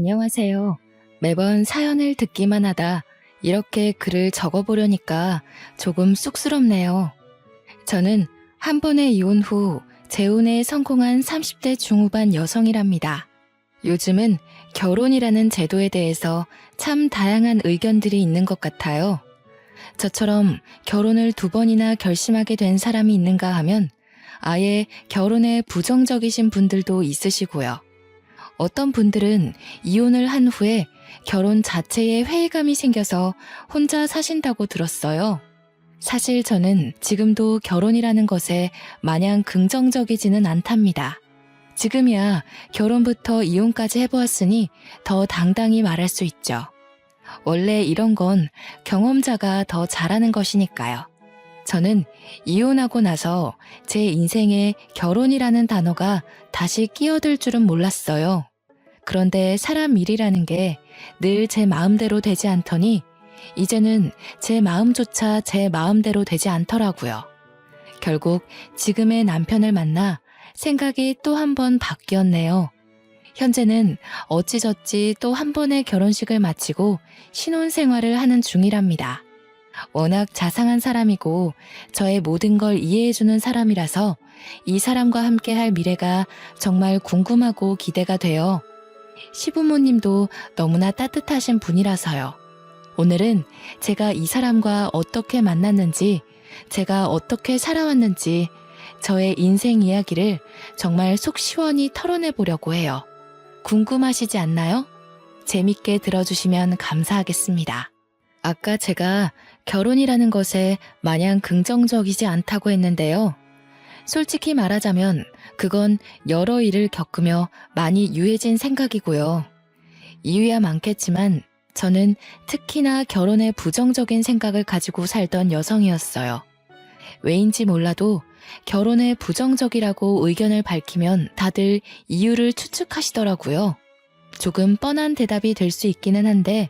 안녕하세요. 매번 사연을 듣기만 하다 이렇게 글을 적어보려니까 조금 쑥스럽네요. 저는 한 번의 이혼 후 재혼에 성공한 30대 중후반 여성이랍니다. 요즘은 결혼이라는 제도에 대해서 참 다양한 의견들이 있는 것 같아요. 저처럼 결혼을 2번이나 결심하게 된 사람이 있는가 하면 아예 결혼에 부정적이신 분들도 있으시고요. 어떤 분들은 이혼을 한 후에 결혼 자체에 회의감이 생겨서 혼자 사신다고 들었어요. 사실 저는 지금도 결혼이라는 것에 마냥 긍정적이지는 않답니다. 지금이야 결혼부터 이혼까지 해보았으니 더 당당히 말할 수 있죠. 원래 이런 건 경험자가 더 잘하는 것이니까요. 저는 이혼하고 나서 제 인생에 결혼이라는 단어가 다시 끼어들 줄은 몰랐어요. 그런데 사람 일이라는 게 늘 제 마음대로 되지 않더니 이제는 제 마음조차 제 마음대로 되지 않더라고요. 결국 지금의 남편을 만나 생각이 또 한 번 바뀌었네요. 현재는 어찌저찌 또 한 번의 결혼식을 마치고 신혼생활을 하는 중이랍니다. 워낙 자상한 사람이고 저의 모든 걸 이해해주는 사람이라서 이 사람과 함께 할 미래가 정말 궁금하고 기대가 돼요. 시부모님도 너무나 따뜻하신 분이라서요. 오늘은 제가 이 사람과 어떻게 만났는지, 제가 어떻게 살아왔는지, 저의 인생 이야기를 정말 속 시원히 털어내보려고 해요. 궁금하시지 않나요? 재밌게 들어주시면 감사하겠습니다. 아까 제가 결혼이라는 것에 마냥 긍정적이지 않다고 했는데요. 솔직히 말하자면 그건 여러 일을 겪으며 많이 유해진 생각이고요. 이유야 많겠지만 저는 특히나 결혼에 부정적인 생각을 가지고 살던 여성이었어요. 왜인지 몰라도 결혼에 부정적이라고 의견을 밝히면 다들 이유를 추측하시더라고요. 조금 뻔한 대답이 될 수 있기는 한데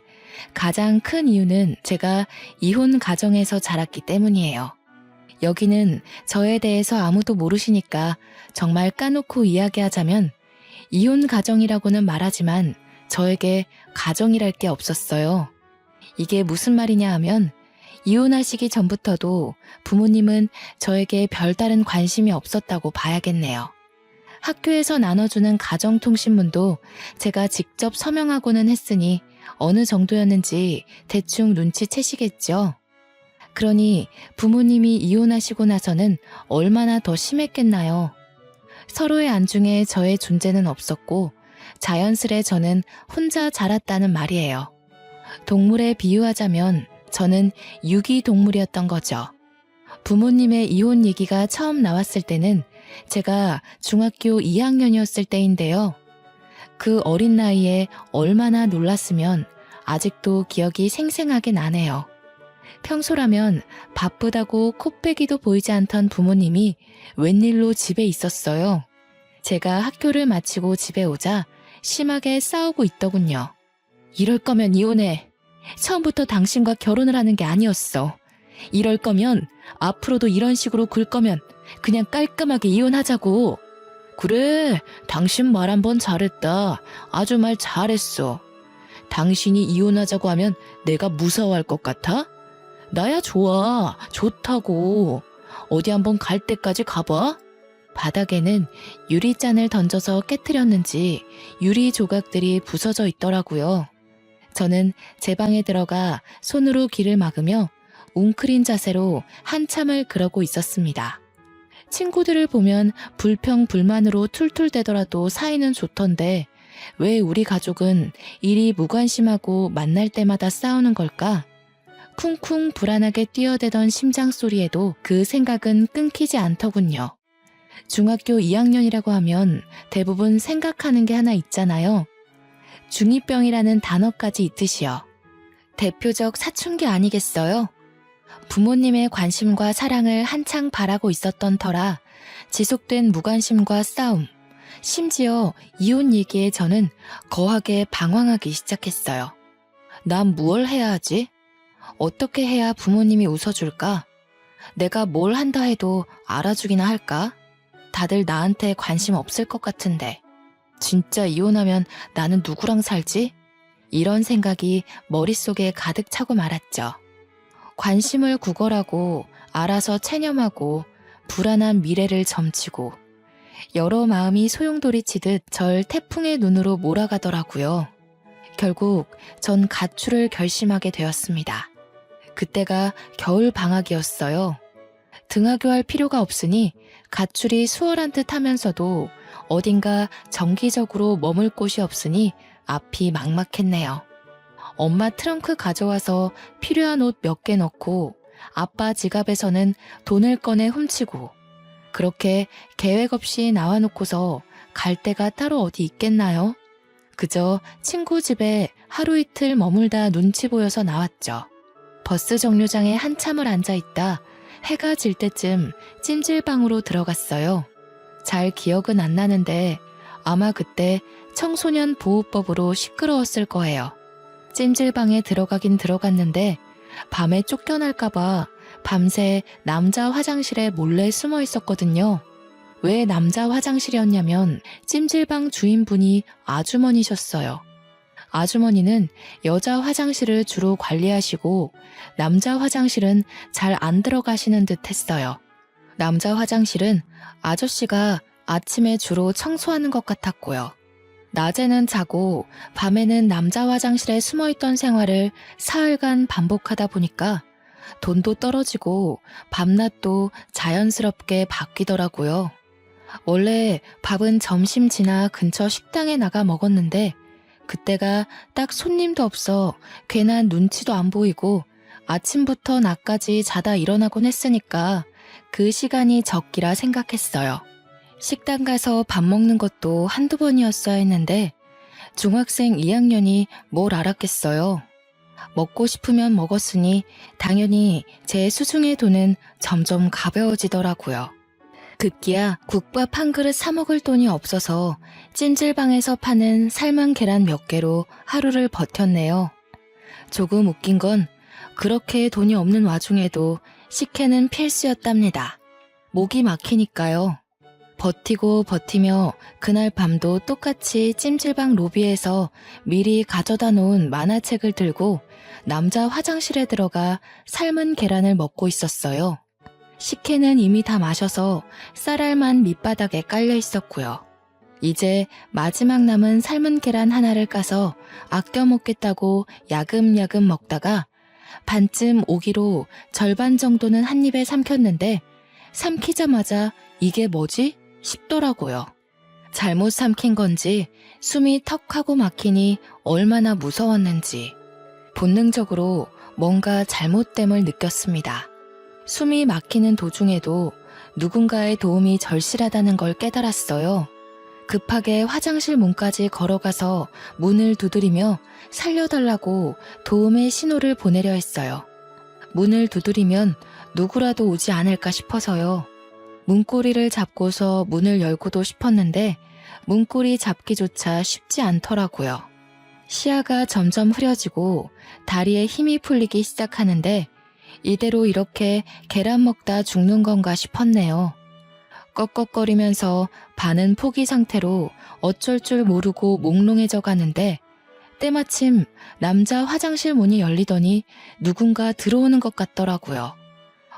가장 큰 이유는 제가 이혼 가정에서 자랐기 때문이에요. 여기는 저에 대해서 아무도 모르시니까 정말 까놓고 이야기하자면 이혼 가정이라고는 말하지만 저에게 가정이랄 게 없었어요. 이게 무슨 말이냐 하면 이혼하시기 전부터도 부모님은 저에게 별다른 관심이 없었다고 봐야겠네요. 학교에서 나눠주는 가정통신문도 제가 직접 서명하고는 했으니 어느 정도였는지 대충 눈치채시겠죠. 그러니 부모님이 이혼하시고 나서는 얼마나 더 심했겠나요. 서로의 안중에 저의 존재는 없었고 자연스레 저는 혼자 자랐다는 말이에요. 동물에 비유하자면 저는 유기동물이었던 거죠. 부모님의 이혼 얘기가 처음 나왔을 때는 제가 중학교 2학년이었을 때인데요. 그 어린 나이에 얼마나 놀랐으면 아직도 기억이 생생하게 나네요. 평소라면 바쁘다고 코빼기도 보이지 않던 부모님이 웬일로 집에 있었어요. 제가 학교를 마치고 집에 오자 심하게 싸우고 있더군요. 이럴 거면 이혼해. 처음부터 당신과 결혼을 하는 게 아니었어. 이럴 거면 앞으로도 이런 식으로 굴 거면 그냥 깔끔하게 이혼하자고. 그래, 당신 말 한번 잘했다. 아주 말 잘했어. 당신이 이혼하자고 하면 내가 무서워할 것 같아? 나야 좋아. 좋다고. 어디 한번 갈 때까지 가봐. 바닥에는 유리잔을 던져서 깨트렸는지 유리 조각들이 부서져 있더라고요. 저는 제 방에 들어가 손으로 귀를 막으며 웅크린 자세로 한참을 그러고 있었습니다. 친구들을 보면 불평불만으로 툴툴대더라도 사이는 좋던데 왜 우리 가족은 이리 무관심하고 만날 때마다 싸우는 걸까? 쿵쿵 불안하게 뛰어대던 심장 소리에도 그 생각은 끊기지 않더군요. 중학교 2학년이라고 하면 대부분 생각하는 게 하나 있잖아요. 중2병이라는 단어까지 있듯이요. 대표적 사춘기 아니겠어요? 부모님의 관심과 사랑을 한창 바라고 있었던 터라 지속된 무관심과 싸움, 심지어 이혼 얘기에 저는 거하게 방황하기 시작했어요. 난 무얼 해야 하지? 어떻게 해야 부모님이 웃어줄까? 내가 뭘 한다 해도 알아주기나 할까? 다들 나한테 관심 없을 것 같은데. 진짜 이혼하면 나는 누구랑 살지? 이런 생각이 머릿속에 가득 차고 말았죠. 관심을 구걸하고 알아서 체념하고 불안한 미래를 점치고 여러 마음이 소용돌이치듯 절 태풍의 눈으로 몰아가더라고요. 결국 전 가출을 결심하게 되었습니다. 그때가 겨울 방학이었어요. 등하교할 필요가 없으니 가출이 수월한 듯 하면서도 어딘가 정기적으로 머물 곳이 없으니 앞이 막막했네요. 엄마 트렁크 가져와서 필요한 옷 몇 개 넣고 아빠 지갑에서는 돈을 꺼내 훔치고 그렇게 계획 없이 나와놓고서 갈 데가 따로 어디 있겠나요? 그저 친구 집에 하루 이틀 머물다 눈치 보여서 나왔죠. 버스 정류장에 한참을 앉아있다 해가 질 때쯤 찜질방으로 들어갔어요. 잘 기억은 안 나는데 아마 그때 청소년 보호법으로 시끄러웠을 거예요. 찜질방에 들어가긴 들어갔는데 밤에 쫓겨날까봐 밤새 남자 화장실에 몰래 숨어 있었거든요. 왜 남자 화장실이었냐면 찜질방 주인분이 아주머니셨어요. 아주머니는 여자 화장실을 주로 관리하시고 남자 화장실은 잘 안 들어가시는 듯 했어요. 남자 화장실은 아저씨가 아침에 주로 청소하는 것 같았고요. 낮에는 자고 밤에는 남자 화장실에 숨어있던 생활을 사흘간 반복하다 보니까 돈도 떨어지고 밤낮도 자연스럽게 바뀌더라고요. 원래 밥은 점심 지나 근처 식당에 나가 먹었는데 그때가 딱 손님도 없어 괜한 눈치도 안 보이고 아침부터 낮까지 자다 일어나곤 했으니까 그 시간이 적기라 생각했어요. 식당 가서 밥 먹는 것도 한두 번이었어야 했는데 중학생 2학년이 뭘 알았겠어요. 먹고 싶으면 먹었으니 당연히 제 수중의 돈은 점점 가벼워지더라고요. 급기야 국밥 한 그릇 사 먹을 돈이 없어서 찜질방에서 파는 삶은 계란 몇 개로 하루를 버텼네요. 조금 웃긴 건 그렇게 돈이 없는 와중에도 식혜는 필수였답니다. 목이 막히니까요. 버티고 버티며 그날 밤도 똑같이 찜질방 로비에서 미리 가져다 놓은 만화책을 들고 남자 화장실에 들어가 삶은 계란을 먹고 있었어요. 식혜는 이미 다 마셔서 쌀알만 밑바닥에 깔려 있었고요. 이제 마지막 남은 삶은 계란 하나를 까서 아껴 먹겠다고 야금야금 먹다가 반쯤 오기로 절반 정도는 한 입에 삼켰는데 삼키자마자 이게 뭐지? 싶더라고요. 잘못 삼킨 건지 숨이 턱하고 막히니 얼마나 무서웠는지 본능적으로 뭔가 잘못됨을 느꼈습니다. 숨이 막히는 도중에도 누군가의 도움이 절실하다는 걸 깨달았어요. 급하게 화장실 문까지 걸어가서 문을 두드리며 살려달라고 도움의 신호를 보내려 했어요. 문을 두드리면 누구라도 오지 않을까 싶어서요. 문고리를 잡고서 문을 열고도 싶었는데 문고리 잡기조차 쉽지 않더라고요. 시야가 점점 흐려지고 다리에 힘이 풀리기 시작하는데 이대로 이렇게 계란 먹다 죽는 건가 싶었네요. 꺽꺽거리면서 반은 포기 상태로 어쩔 줄 모르고 몽롱해져 가는데 때마침 남자 화장실 문이 열리더니 누군가 들어오는 것 같더라고요.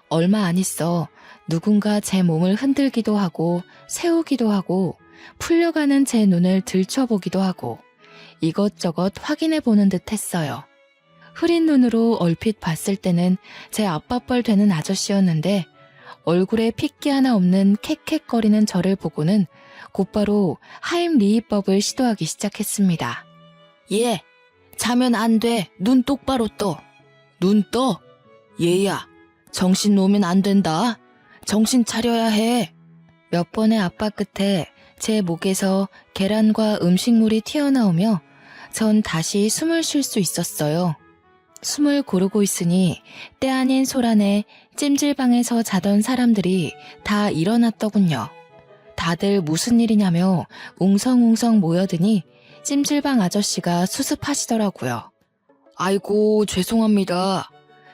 얼마 안 있어 누군가 제 몸을 흔들기도 하고 세우기도 하고 풀려가는 제 눈을 들춰보기도 하고 이것저것 확인해보는 듯 했어요. 흐린 눈으로 얼핏 봤을 때는 제 아빠뻘 되는 아저씨였는데 얼굴에 핏기 하나 없는 캑캑거리는 저를 보고는 곧바로 하임리히법을 시도하기 시작했습니다. 얘, 자면 안 돼. 눈 똑바로 떠. 눈 떠? 얘야, 정신 놓으면 안 된다. 정신 차려야 해. 몇 번의 압박 끝에 제 목에서 계란과 음식물이 튀어나오며 전 다시 숨을 쉴 수 있었어요. 숨을 고르고 있으니 때 아닌 소란에 찜질방에서 자던 사람들이 다 일어났더군요. 다들 무슨 일이냐며 웅성웅성 모여드니 찜질방 아저씨가 수습하시더라고요. 아이고 죄송합니다.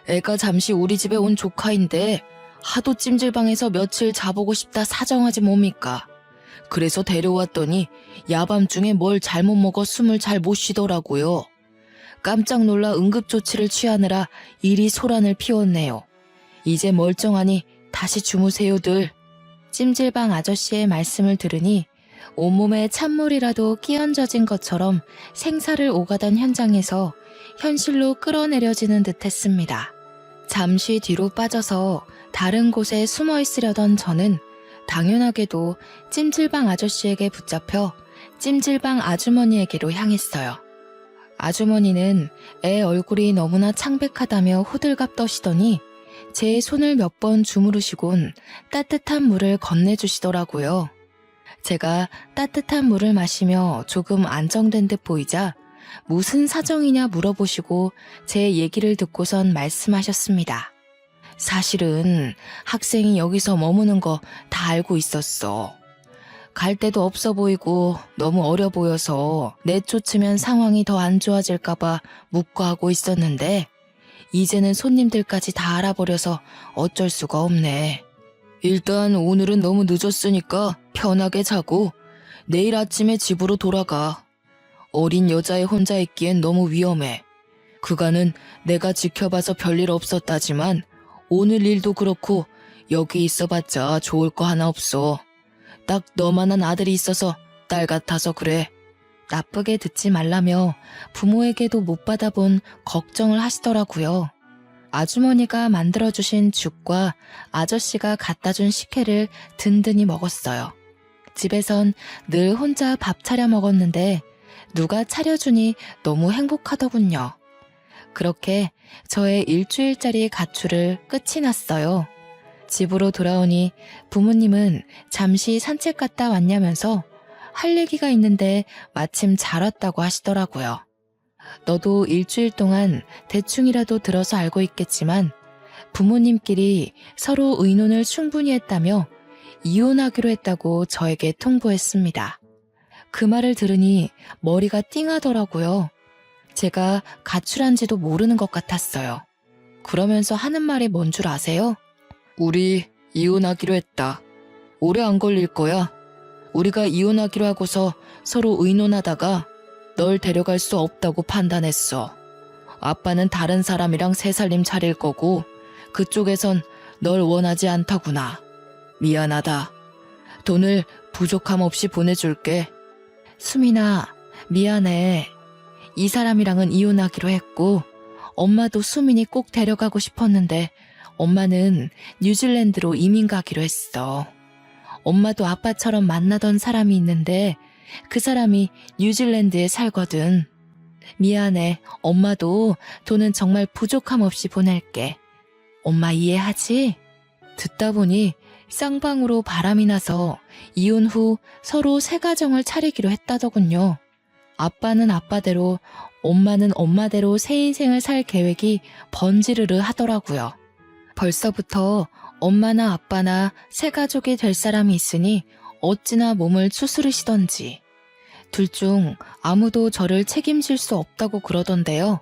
애가 잠시 우리 집에 온 조카인데 하도 찜질방에서 며칠 자보고 싶다 사정하지 뭡니까? 그래서 데려왔더니 야밤중에 뭘 잘못 먹어 숨을 잘 못 쉬더라고요. 깜짝 놀라 응급조치를 취하느라 이리 소란을 피웠네요. 이제 멀쩡하니 다시 주무세요들. 찜질방 아저씨의 말씀을 들으니 온몸에 찬물이라도 끼얹어진 것처럼 생사를 오가던 현장에서 현실로 끌어내려지는 듯했습니다. 잠시 뒤로 빠져서 다른 곳에 숨어 있으려던 저는 당연하게도 찜질방 아저씨에게 붙잡혀 찜질방 아주머니에게로 향했어요. 아주머니는 애 얼굴이 너무나 창백하다며 호들갑 떠시더니 제 손을 몇 번 주무르시곤 따뜻한 물을 건네주시더라고요. 제가 따뜻한 물을 마시며 조금 안정된 듯 보이자 무슨 사정이냐 물어보시고 제 얘기를 듣고선 말씀하셨습니다. 사실은 학생이 여기서 머무는 거 다 알고 있었어. 갈 데도 없어 보이고 너무 어려 보여서 내쫓으면 상황이 더 안 좋아질까봐 묵과하고 있었는데 이제는 손님들까지 다 알아버려서 어쩔 수가 없네. 일단 오늘은 너무 늦었으니까 편하게 자고 내일 아침에 집으로 돌아가. 어린 여자애 혼자 있기엔 너무 위험해. 그간은 내가 지켜봐서 별일 없었다지만 오늘 일도 그렇고 여기 있어봤자 좋을 거 하나 없어. 딱 너만한 아들이 있어서 딸 같아서 그래. 나쁘게 듣지 말라며 부모에게도 못 받아본 걱정을 하시더라고요. 아주머니가 만들어주신 죽과 아저씨가 갖다준 식혜를 든든히 먹었어요. 집에선 늘 혼자 밥 차려 먹었는데 누가 차려주니 너무 행복하더군요. 그렇게 저의 일주일짜리 가출을 끝이 났어요. 집으로 돌아오니 부모님은 잠시 산책 갔다 왔냐면서 할 얘기가 있는데 마침 잘 왔다고 하시더라고요. 너도 일주일 동안 대충이라도 들어서 알고 있겠지만 부모님끼리 서로 의논을 충분히 했다며 이혼하기로 했다고 저에게 통보했습니다. 그 말을 들으니 머리가 띵하더라고요. 제가 가출한지도 모르는 것 같았어요. 그러면서 하는 말이 뭔 줄 아세요? 우리 이혼하기로 했다. 오래 안 걸릴 거야. 우리가 이혼하기로 하고서 서로 의논하다가 널 데려갈 수 없다고 판단했어. 아빠는 다른 사람이랑 새 살림 차릴 거고 그쪽에선 널 원하지 않다구나. 미안하다. 돈을 부족함 없이 보내줄게. 수민아, 미안해. 이 사람이랑은 이혼하기로 했고 엄마도 수민이 꼭 데려가고 싶었는데 엄마는 뉴질랜드로 이민 가기로 했어. 엄마도 아빠처럼 만나던 사람이 있는데 그 사람이 뉴질랜드에 살거든. 미안해. 엄마도 돈은 정말 부족함 없이 보낼게. 엄마 이해하지? 듣다 보니 쌍방으로 바람이 나서 이혼 후 서로 새 가정을 차리기로 했다더군요. 아빠는 아빠대로, 엄마는 엄마대로 새 인생을 살 계획이 번지르르 하더라고요. 벌써부터 엄마나 아빠나 새 가족이 될 사람이 있으니 어찌나 몸을 추스르시던지. 둘 중 아무도 저를 책임질 수 없다고 그러던데요.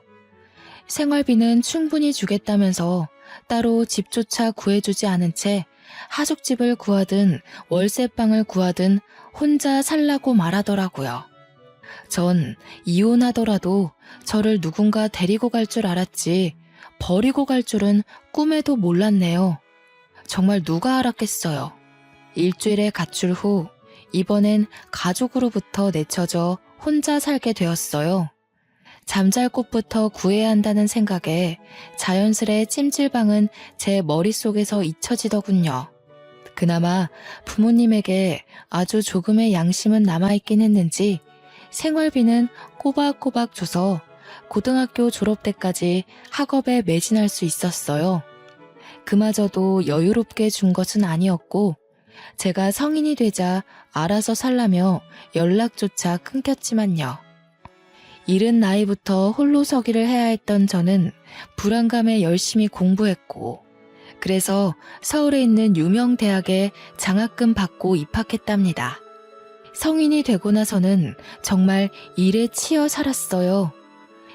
생활비는 충분히 주겠다면서 따로 집조차 구해주지 않은 채 하숙집을 구하든 월세방을 구하든 혼자 살라고 말하더라고요. 전 이혼하더라도 저를 누군가 데리고 갈 줄 알았지 버리고 갈 줄은 꿈에도 몰랐네요. 정말 누가 알았겠어요. 일주일의 가출 후 이번엔 가족으로부터 내쳐져 혼자 살게 되었어요. 잠잘 곳부터 구해야 한다는 생각에 자연스레 찜질방은 제 머릿속에서 잊혀지더군요. 그나마 부모님에게 아주 조금의 양심은 남아있긴 했는지 생활비는 꼬박꼬박 줘서 고등학교 졸업 때까지 학업에 매진할 수 있었어요. 그마저도 여유롭게 준 것은 아니었고 제가 성인이 되자 알아서 살라며 연락조차 끊겼지만요. 이른 나이부터 홀로 서기를 해야 했던 저는 불안감에 열심히 공부했고 그래서 서울에 있는 유명 대학에 장학금 받고 입학했답니다. 성인이 되고 나서는 정말 일에 치여 살았어요.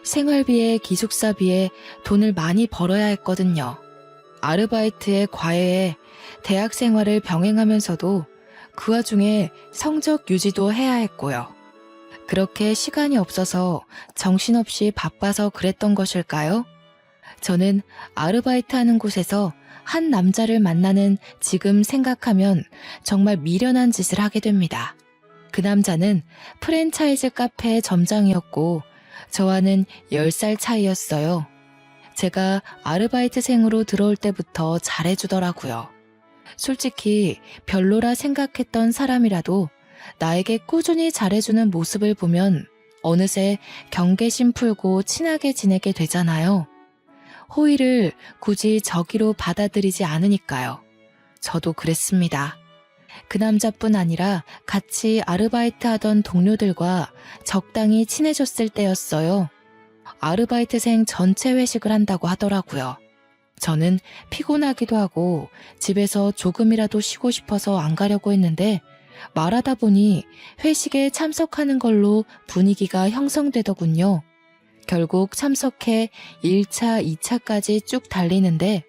생활비에 기숙사비에 돈을 많이 벌어야 했거든요. 아르바이트에 과외에 대학 생활을 병행하면서도 그 와중에 성적 유지도 해야 했고요. 그렇게 시간이 없어서 정신없이 바빠서 그랬던 것일까요? 저는 아르바이트 하는 곳에서 한 남자를 만나는 지금 생각하면 정말 미련한 짓을 하게 됩니다. 그 남자는 프랜차이즈 카페 점장이었고 저와는 10살 차이였어요. 제가 아르바이트생으로 들어올 때부터 잘해주더라고요. 솔직히 별로라 생각했던 사람이라도 나에게 꾸준히 잘해주는 모습을 보면 어느새 경계심 풀고 친하게 지내게 되잖아요. 호의를 굳이 저기로 받아들이지 않으니까요. 저도 그랬습니다. 그 남자뿐 아니라 같이 아르바이트 하던 동료들과 적당히 친해졌을 때였어요. 아르바이트생 전체 회식을 한다고 하더라고요. 저는 피곤하기도 하고 집에서 조금이라도 쉬고 싶어서 안 가려고 했는데 말하다 보니 회식에 참석하는 걸로 분위기가 형성되더군요. 결국 참석해 1차, 2차까지 쭉 달리는데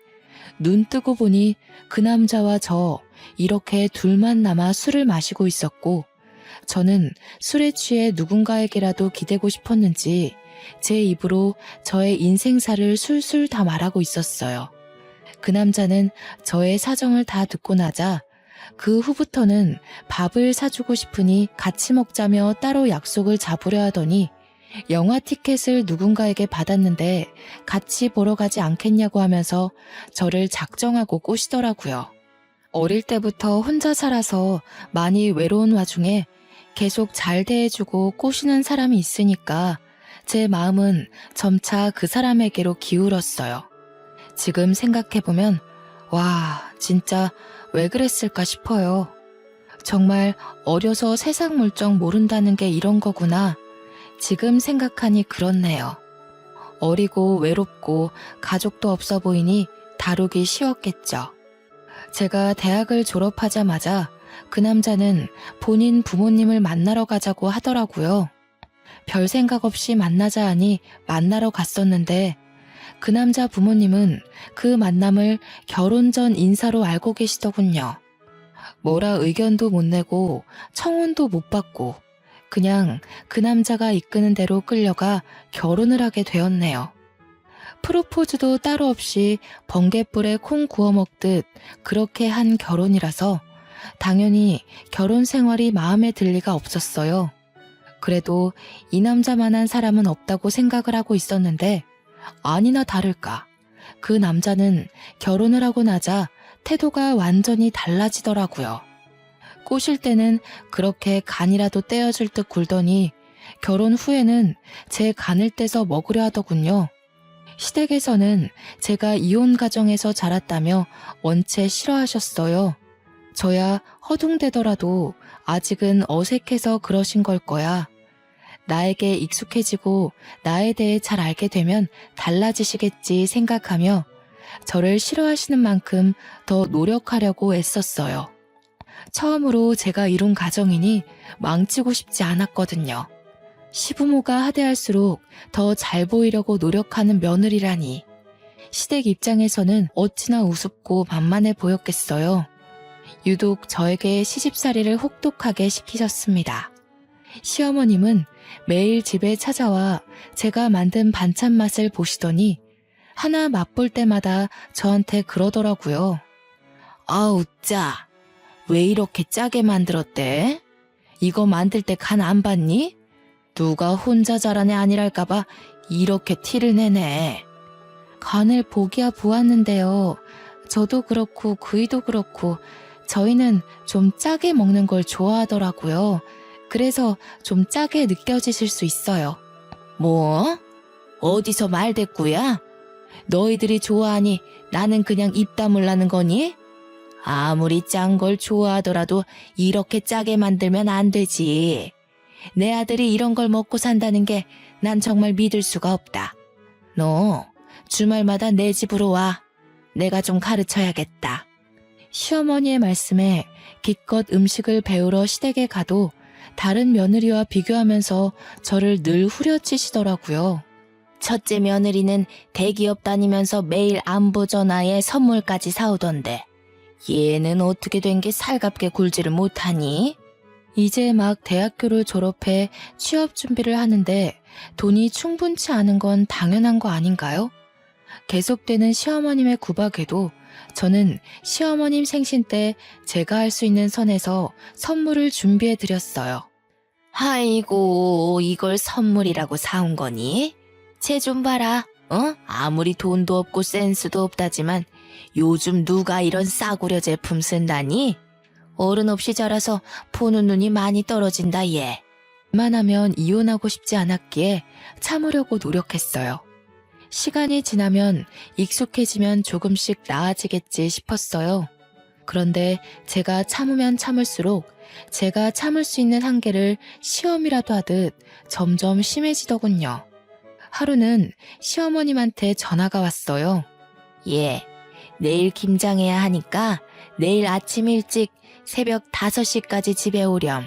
눈 뜨고 보니 그 남자와 저 이렇게 둘만 남아 술을 마시고 있었고 저는 술에 취해 누군가에게라도 기대고 싶었는지 제 입으로 저의 인생사를 술술 다 말하고 있었어요. 그 남자는 저의 사정을 다 듣고 나자 그 후부터는 밥을 사주고 싶으니 같이 먹자며 따로 약속을 잡으려 하더니 영화 티켓을 누군가에게 받았는데 같이 보러 가지 않겠냐고 하면서 저를 작정하고 꼬시더라고요. 어릴 때부터 혼자 살아서 많이 외로운 와중에 계속 잘 대해주고 꼬시는 사람이 있으니까 제 마음은 점차 그 사람에게로 기울었어요. 지금 생각해보면 와, 진짜 왜 그랬을까 싶어요. 정말 어려서 세상 물정 모른다는 게 이런 거구나. 지금 생각하니 그렇네요. 어리고 외롭고 가족도 없어 보이니 다루기 쉬웠겠죠. 제가 대학을 졸업하자마자 그 남자는 본인 부모님을 만나러 가자고 하더라고요. 별 생각 없이 만나자 하니 만나러 갔었는데 그 남자 부모님은 그 만남을 결혼 전 인사로 알고 계시더군요. 뭐라 의견도 못 내고 청혼도 못 받고 그냥 그 남자가 이끄는 대로 끌려가 결혼을 하게 되었네요. 프로포즈도 따로 없이 번갯불에 콩 구워 먹듯 그렇게 한 결혼이라서 당연히 결혼 생활이 마음에 들 리가 없었어요. 그래도 이 남자만한 사람은 없다고 생각을 하고 있었는데 아니나 다를까 그 남자는 결혼을 하고 나자 태도가 완전히 달라지더라고요. 꼬실 때는 그렇게 간이라도 떼어줄 듯 굴더니 결혼 후에는 제 간을 떼서 먹으려 하더군요. 시댁에서는 제가 이혼 가정에서 자랐다며 원체 싫어하셨어요. 저야 허둥대더라도 아직은 어색해서 그러신 걸 거야. 나에게 익숙해지고 나에 대해 잘 알게 되면 달라지시겠지 생각하며 저를 싫어하시는 만큼 더 노력하려고 애썼어요. 처음으로 제가 이룬 가정이니 망치고 싶지 않았거든요. 시부모가 하대할수록 더 잘 보이려고 노력하는 며느리라니. 시댁 입장에서는 어찌나 우습고 만만해 보였겠어요. 유독 저에게 시집살이를 혹독하게 시키셨습니다. 시어머님은 매일 집에 찾아와 제가 만든 반찬 맛을 보시더니 하나 맛볼 때마다 저한테 그러더라고요. 아우 짜, 왜 이렇게 짜게 만들었대? 이거 만들 때 간 안 봤니? 누가 혼자 잘한 애 아니랄까봐 이렇게 티를 내네. 간을 보기야 보았는데요. 저도 그렇고 그이도 그렇고 저희는 좀 짜게 먹는 걸 좋아하더라고요. 그래서 좀 짜게 느껴지실 수 있어요. 뭐? 어디서 말대꾸야? 너희들이 좋아하니 나는 그냥 입 다물라는 거니? 아무리 짠 걸 좋아하더라도 이렇게 짜게 만들면 안 되지. 내 아들이 이런 걸 먹고 산다는 게 난 정말 믿을 수가 없다. 너 주말마다 내 집으로 와. 내가 좀 가르쳐야겠다. 시어머니의 말씀에 기껏 음식을 배우러 시댁에 가도 다른 며느리와 비교하면서 저를 늘 후려치시더라고요. 첫째 며느리는 대기업 다니면서 매일 안부 전화에 선물까지 사오던데 얘는 어떻게 된 게 살갑게 굴지를 못하니? 이제 막 대학교를 졸업해 취업 준비를 하는데 돈이 충분치 않은 건 당연한 거 아닌가요? 계속되는 시어머님의 구박에도 저는 시어머님 생신 때 제가 할 수 있는 선에서 선물을 준비해 드렸어요. 아이고, 이걸 선물이라고 사온 거니? 쟤 좀 봐라. 아무리 돈도 없고 센스도 없다지만 요즘 누가 이런 싸구려 제품 쓴다니? 어른 없이 자라서 보는 눈이 많이 떨어진다 얘. 웬만하면 이혼하고 싶지 않았기에 참으려고 노력했어요. 시간이 지나면 익숙해지면 조금씩 나아지겠지 싶었어요. 그런데 제가 참으면 참을수록 제가 참을 수 있는 한계를 시험이라도 하듯 점점 심해지더군요. 하루는 시어머님한테 전화가 왔어요. 예, 내일 김장해야 하니까 내일 아침 일찍 새벽 5시까지 집에 오렴.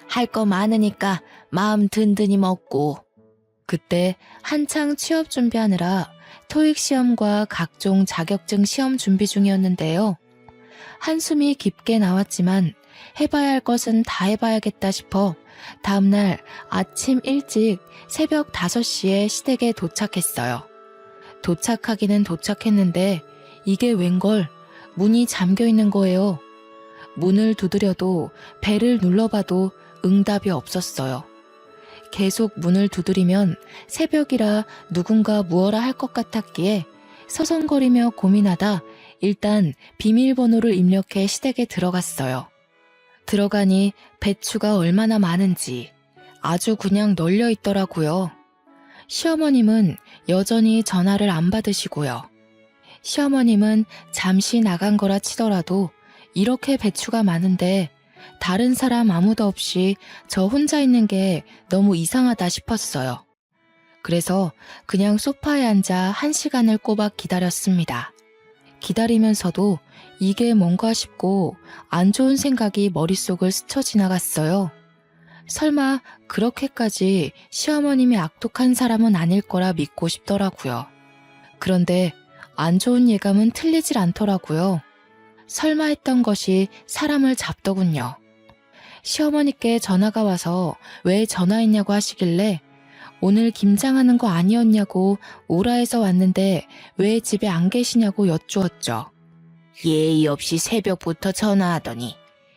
할 거 많으니까 마음 든든히 먹고. 그때 한창 취업 준비하느라 토익 시험과 각종 자격증 시험 준비 중이었는데요. 한숨이 깊게 나왔지만 해봐야 할 것은 다 해봐야겠다 싶어 다음날 아침 일찍 새벽 5시에 시댁에 도착했어요. 도착하기는 도착했는데 이게 웬걸 문이 잠겨 있는 거예요. 문을 두드려도 벨을 눌러봐도 응답이 없었어요. 계속 문을 두드리면 새벽이라 누군가 무어라 할 것 같았기에 서성거리며 고민하다 일단 비밀번호를 입력해 시댁에 들어갔어요. 들어가니 배추가 얼마나 많은지 아주 그냥 널려 있더라고요. 시어머님은 여전히 전화를 안 받으시고요. 시어머님은 잠시 나간 거라 치더라도 이렇게 배추가 많은데 다른 사람 아무도 없이 저 혼자 있는 게 너무 이상하다 싶었어요. 그래서 그냥 소파에 앉아 1시간을 꼬박 기다렸습니다. 기다리면서도 이게 뭔가 싶고 안 좋은 생각이 머릿속을 스쳐 지나갔어요. 설마 그렇게까지 시어머님이 악독한 사람은 아닐 거라 믿고 싶더라고요. 그런데 안 좋은 예감은 틀리질 않더라고요. 설마 했던 것이 사람을 잡더군요. 시어머니께 전화가 와서 왜 전화했냐고 하시길래 오늘 김장하는 거 아니었냐고 오라해서 왔는데 왜 집에 안 계시냐고 여쭈었죠. 예의 없이 새벽부터 전화하더니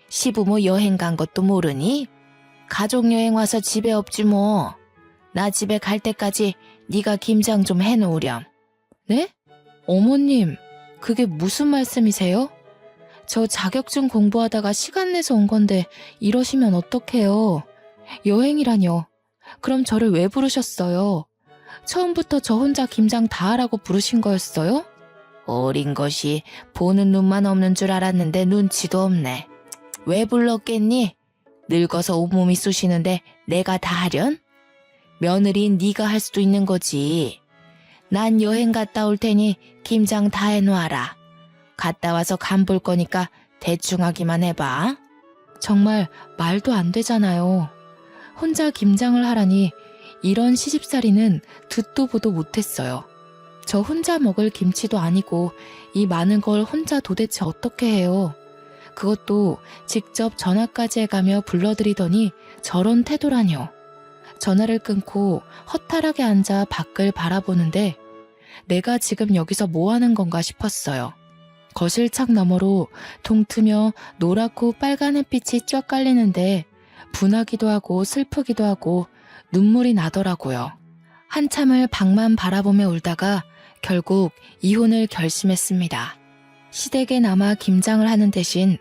시부모 여행 간 것도 모르니? 가족여행 와서 집에 없지 뭐. 나 집에 갈 때까지 네가 김장 좀 해놓으렴. 네? 어머님, 그게 무슨 말씀이세요? 저 자격증 공부하다가 시간 내서 온 건데 이러시면 어떡해요. 여행이라뇨. 그럼 저를 왜 부르셨어요? 처음부터 저 혼자 김장 다 하라고 부르신 거였어요? 어린 것이 보는 눈만 없는 줄 알았는데 눈치도 없네. 왜 불렀겠니? 늙어서 온몸이 쑤시는데 내가 다 하련? 며느리인 네가 할 수도 있는 거지. 난 여행 갔다 올 테니 김장 다 해놓아라. 갔다 와서 간 볼 거니까 대충 하기만 해봐. 정말 말도 안 되잖아요. 혼자 김장을 하라니 이런 시집살이는 듣도 보도 못했어요. 저 혼자 먹을 김치도 아니고 이 많은 걸 혼자 도대체 어떻게 해요. 그것도 직접 전화까지 해가며 불러드리더니 저런 태도라뇨. 전화를 끊고 허탈하게 앉아 밖을 바라보는데 내가 지금 여기서 뭐 하는 건가 싶었어요. 거실 창 너머로 동트며 노랗고 빨간 햇빛이 쫙 깔리는데 분하기도 하고 슬프기도 하고 눈물이 나더라고요. 한참을 밖만 바라보며 울다가 결국 이혼을 결심했습니다. 시댁에 남아 김장을 하는 대신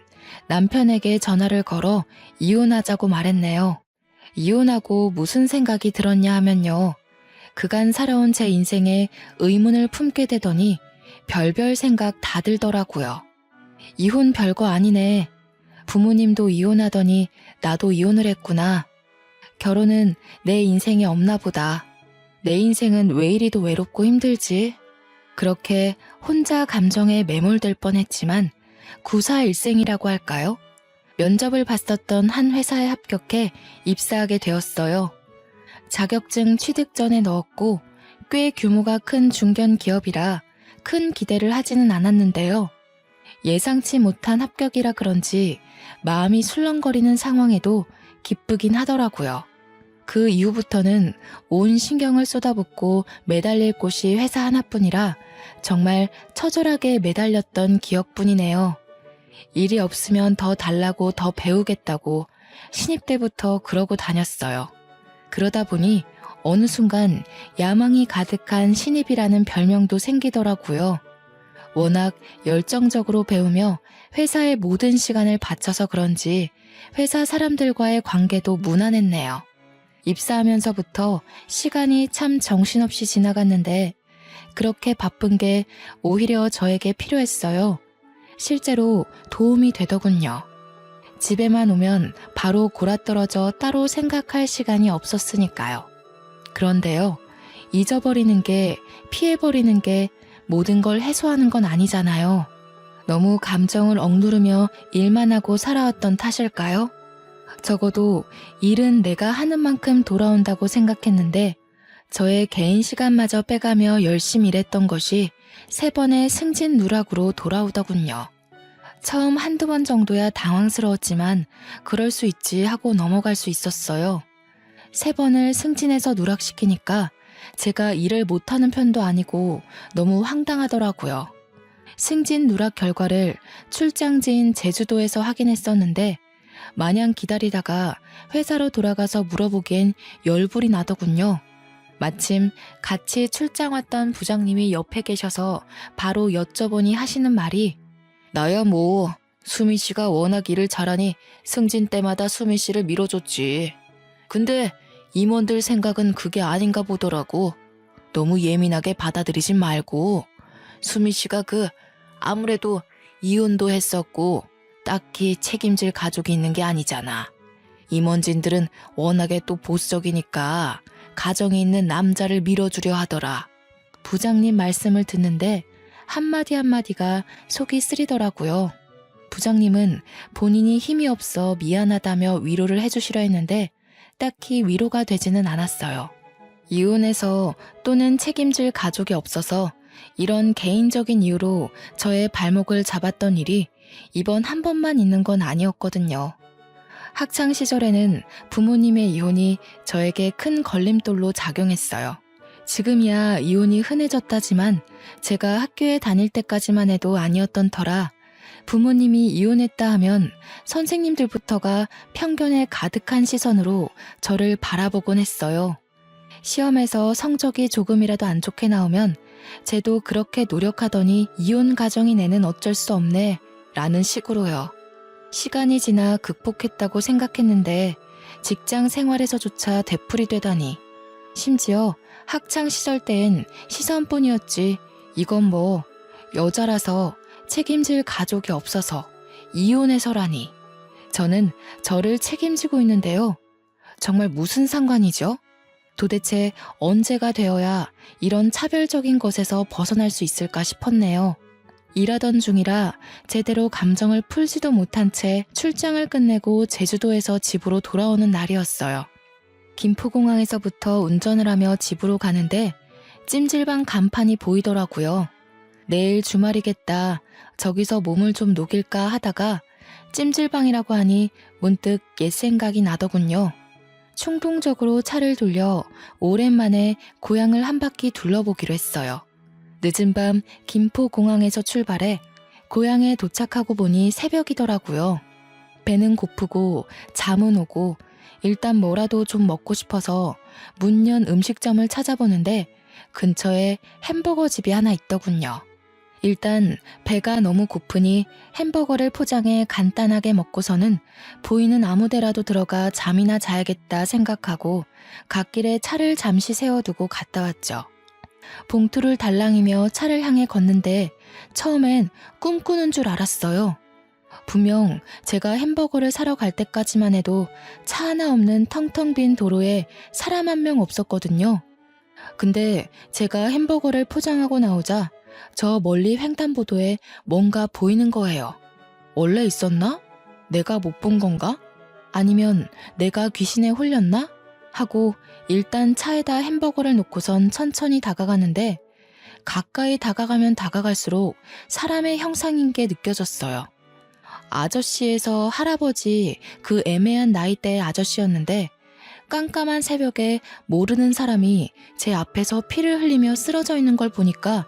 남편에게 전화를 걸어 이혼하자고 말했네요. 이혼하고 무슨 생각이 들었냐 하면요. 그간 살아온 제 인생에 의문을 품게 되더니 별별 생각 다 들더라고요. 이혼 별거 아니네. 부모님도 이혼하더니 나도 이혼을 했구나. 결혼은 내 인생에 없나 보다. 내 인생은 왜 이리도 외롭고 힘들지? 그렇게 혼자 감정에 매몰될 뻔했지만 구사일생이라고 할까요? 면접을 봤었던 한 회사에 합격해 입사하게 되었어요. 자격증 취득 전에 넣었고 꽤 규모가 큰 중견 기업이라 큰 기대를 하지는 않았는데요. 예상치 못한 합격이라 그런지 마음이 술렁거리는 상황에도 기쁘긴 하더라고요. 그 이후부터는 온 신경을 쏟아붓고 매달릴 곳이 회사 하나뿐이라 정말 처절하게 매달렸던 기억뿐이네요. 일이 없으면 더 달라고 더 배우겠다고 신입 때부터 그러고 다녔어요. 그러다 보니 어느 순간 야망이 가득한 신입이라는 별명도 생기더라고요. 워낙 열정적으로 배우며 회사의 모든 시간을 바쳐서 그런지 회사 사람들과의 관계도 무난했네요. 입사하면서부터 시간이 참 정신없이 지나갔는데 그렇게 바쁜 게 오히려 저에게 필요했어요. 실제로 도움이 되더군요. 집에만 오면 바로 골아떨어져 따로 생각할 시간이 없었으니까요. 그런데요, 잊어버리는 게, 피해버리는 게 모든 걸 해소하는 건 아니잖아요. 너무 감정을 억누르며 일만 하고 살아왔던 탓일까요? 적어도 일은 내가 하는 만큼 돌아온다고 생각했는데 저의 개인 시간마저 빼가며 열심히 일했던 것이 3번의 승진 누락으로 돌아오더군요. 처음 한두 번 정도야 당황스러웠지만 그럴 수 있지 하고 넘어갈 수 있었어요. 3번을 승진해서 누락시키니까 제가 일을 못하는 편도 아니고 너무 황당하더라고요. 승진 누락 결과를 출장지인 제주도에서 확인했었는데 마냥 기다리다가 회사로 돌아가서 물어보기엔 열불이 나더군요. 마침 같이 출장 왔던 부장님이 옆에 계셔서 바로 여쭤보니 하시는 말이 나야 뭐 수미 씨가 워낙 일을 잘하니 승진 때마다 수미 씨를 밀어줬지. 근데 임원들 생각은 그게 아닌가 보더라고. 너무 예민하게 받아들이지 말고 수미 씨가 아무래도 이혼도 했었고 딱히 책임질 가족이 있는 게 아니잖아. 임원진들은 워낙에 또 보수적이니까 가정이 있는 남자를 밀어주려 하더라. 부장님 말씀을 듣는데 한마디 한마디가 속이 쓰리더라고요. 부장님은 본인이 힘이 없어 미안하다며 위로를 해주시려 했는데 딱히 위로가 되지는 않았어요. 이혼해서 또는 책임질 가족이 없어서 이런 개인적인 이유로 저의 발목을 잡았던 일이 이번 한 번만 있는 건 아니었거든요. 학창 시절에는 부모님의 이혼이 저에게 큰 걸림돌로 작용했어요. 지금이야 이혼이 흔해졌다지만 제가 학교에 다닐 때까지만 해도 아니었던 터라 부모님이 이혼했다 하면 선생님들부터가 편견에 가득한 시선으로 저를 바라보곤 했어요. 시험에서 성적이 조금이라도 안 좋게 나오면 쟤도 그렇게 노력하더니 이혼 가정이네는 어쩔 수 없네 라는 식으로요. 시간이 지나 극복했다고 생각했는데 직장 생활에서조차 되풀이 되다니. 심지어 학창 시절 땐 시선뿐이었지 이건 뭐 여자라서 책임질 가족이 없어서 이혼해서라니. 저는 저를 책임지고 있는데요. 정말 무슨 상관이죠? 도대체 언제가 되어야 이런 차별적인 것에서 벗어날 수 있을까 싶었네요. 일하던 중이라 제대로 감정을 풀지도 못한 채 출장을 끝내고 제주도에서 집으로 돌아오는 날이었어요. 김포공항에서부터 운전을 하며 집으로 가는데 찜질방 간판이 보이더라고요. 내일 주말이겠다. 저기서 몸을 좀 녹일까 하다가 찜질방이라고 하니 문득 옛 생각이 나더군요. 충동적으로 차를 돌려 오랜만에 고향을 한 바퀴 둘러보기로 했어요. 늦은 밤 김포공항에서 출발해 고향에 도착하고 보니 새벽이더라고요. 배는 고프고 잠은 오고 일단 뭐라도 좀 먹고 싶어서 문연 음식점을 찾아보는데 근처에 햄버거 집이 하나 있더군요. 일단 배가 너무 고프니 햄버거를 포장해 간단하게 먹고서는 보이는 아무 데라도 들어가 잠이나 자야겠다 생각하고 갓길에 차를 잠시 세워두고 갔다 왔죠. 봉투를 달랑이며 차를 향해 걷는데 처음엔 꿈꾸는 줄 알았어요. 분명 제가 햄버거를 사러 갈 때까지만 해도 차 하나 없는 텅텅 빈 도로에 사람 한 명 없었거든요. 근데 제가 햄버거를 포장하고 나오자 저 멀리 횡단보도에 뭔가 보이는 거예요. 원래 있었나? 내가 못 본 건가? 아니면 내가 귀신에 홀렸나? 하고 일단 차에다 햄버거를 놓고선 천천히 다가가는데 가까이 다가가면 다가갈수록 사람의 형상인 게 느껴졌어요. 아저씨에서 할아버지, 그 애매한 나이대의 아저씨였는데 깜깜한 새벽에 모르는 사람이 제 앞에서 피를 흘리며 쓰러져 있는 걸 보니까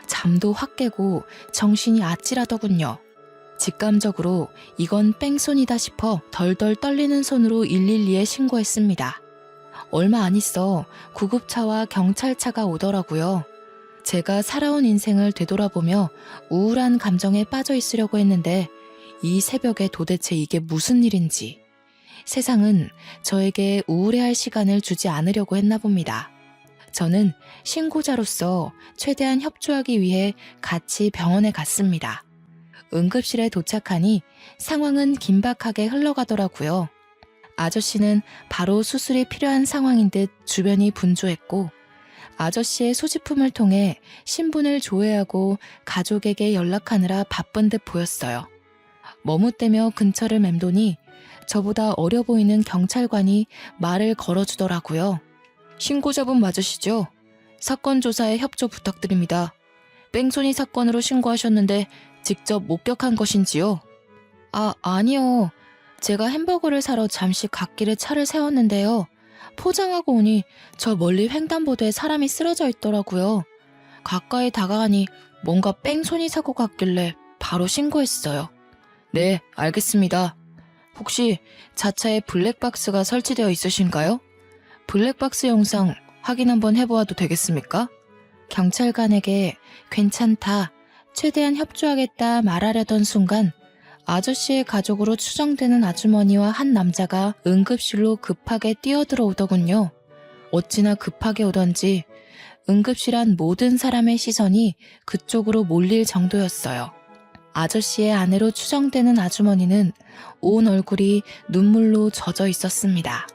잠도 확 깨고 정신이 아찔하더군요. 직감적으로 이건 뺑소니다 싶어 덜덜 떨리는 손으로 112에 신고했습니다. 얼마 안 있어 구급차와 경찰차가 오더라고요. 제가 살아온 인생을 되돌아보며 우울한 감정에 빠져 있으려고 했는데 이 새벽에 도대체 이게 무슨 일인지 세상은 저에게 우울해할 시간을 주지 않으려고 했나 봅니다. 저는 신고자로서 최대한 협조하기 위해 같이 병원에 갔습니다. 응급실에 도착하니 상황은 긴박하게 흘러가더라고요. 아저씨는 바로 수술이 필요한 상황인 듯 주변이 분주했고 아저씨의 소지품을 통해 신분을 조회하고 가족에게 연락하느라 바쁜 듯 보였어요. 머뭇대며 근처를 맴도니 저보다 어려 보이는 경찰관이 말을 걸어주더라고요. 신고자분 맞으시죠? 사건 조사에 협조 부탁드립니다. 뺑소니 사건으로 신고하셨는데 직접 목격한 것인지요? 아니요. 제가 햄버거를 사러 잠시 갓길에 차를 세웠는데요. 포장하고 오니 저 멀리 횡단보도에 사람이 쓰러져 있더라고요. 가까이 다가가니 뭔가 뺑소니 사고 같길래 바로 신고했어요. 네, 알겠습니다. 혹시 자차에 블랙박스가 설치되어 있으신가요? 블랙박스 영상 확인 한번 해보아도 되겠습니까? 경찰관에게 괜찮다, 최대한 협조하겠다 말하려던 순간 아저씨의 가족으로 추정되는 아주머니와 한 남자가 응급실로 급하게 뛰어들어오더군요. 어찌나 급하게 오던지 응급실 안 모든 사람의 시선이 그쪽으로 몰릴 정도였어요. 아저씨의 아내로 추정되는 아주머니는 온 얼굴이 눈물로 젖어 있었습니다.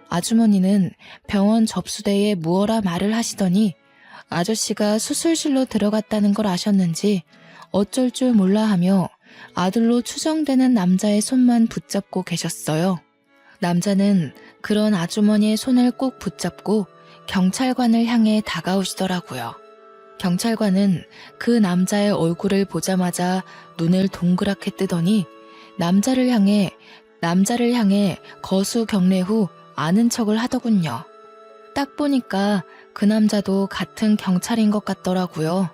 아주머니는 병원 접수대에 무어라 말을 하시더니 아저씨가 수술실로 들어갔다는 걸 아셨는지 어쩔 줄 몰라 하며 아들로 추정되는 남자의 손만 붙잡고 계셨어요. 남자는 그런 아주머니의 손을 꼭 붙잡고 경찰관을 향해 다가오시더라고요. 경찰관은 그 남자의 얼굴을 보자마자 눈을 동그랗게 뜨더니 남자를 향해 거수 경례 후 아는 척을 하더군요. 딱 보니까 그 남자도 같은 경찰인 것 같더라고요.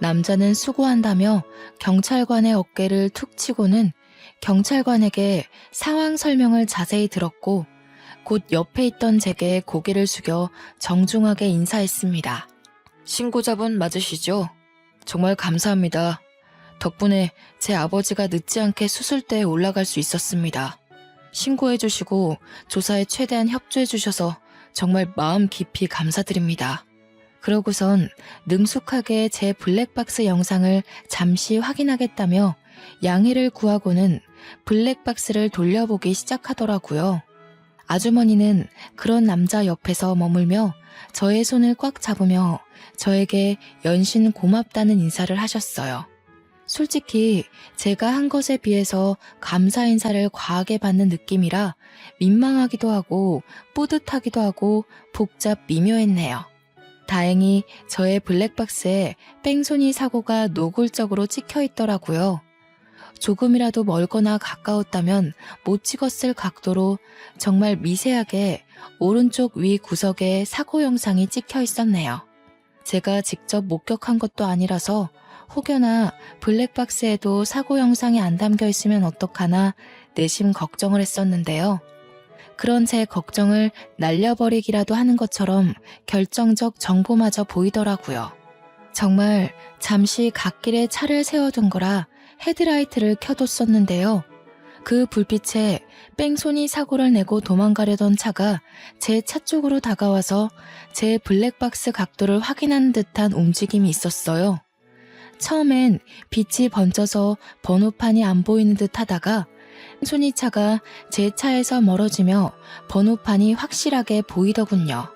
남자는 수고한다며 경찰관의 어깨를 툭 치고는 경찰관에게 상황 설명을 자세히 들었고 곧 옆에 있던 제게 고개를 숙여 정중하게 인사했습니다. 신고자분 맞으시죠? 정말 감사합니다. 덕분에 제 아버지가 늦지 않게 수술대에 올라갈 수 있었습니다. 신고해 주시고 조사에 최대한 협조해 주셔서 정말 마음 깊이 감사드립니다. 그러고선 능숙하게 제 블랙박스 영상을 잠시 확인하겠다며 양해를 구하고는 블랙박스를 돌려보기 시작하더라고요. 아주머니는 그런 남자 옆에서 머물며 저의 손을 꽉 잡으며 저에게 연신 고맙다는 인사를 하셨어요. 솔직히 제가 한 것에 비해서 감사 인사를 과하게 받는 느낌이라 민망하기도 하고 뿌듯하기도 하고 복잡 미묘했네요. 다행히 저의 블랙박스에 뺑소니 사고가 노골적으로 찍혀 있더라고요. 조금이라도 멀거나 가까웠다면 못 찍었을 각도로 정말 미세하게 오른쪽 위 구석에 사고 영상이 찍혀 있었네요. 제가 직접 목격한 것도 아니라서 혹여나 블랙박스에도 사고 영상이 안 담겨 있으면 어떡하나 내심 걱정을 했었는데요. 그런 제 걱정을 날려버리기라도 하는 것처럼 결정적 정보마저 보이더라고요. 정말 잠시 갓길에 차를 세워둔 거라 헤드라이트를 켜뒀었는데요. 그 불빛에 뺑소니 사고를 내고 도망가려던 차가 제 차 쪽으로 다가와서 제 블랙박스 각도를 확인하는 듯한 움직임이 있었어요. 처음엔 빛이 번져서 번호판이 안 보이는 듯 하다가 뺑소니차가 제 차에서 멀어지며 번호판이 확실하게 보이더군요.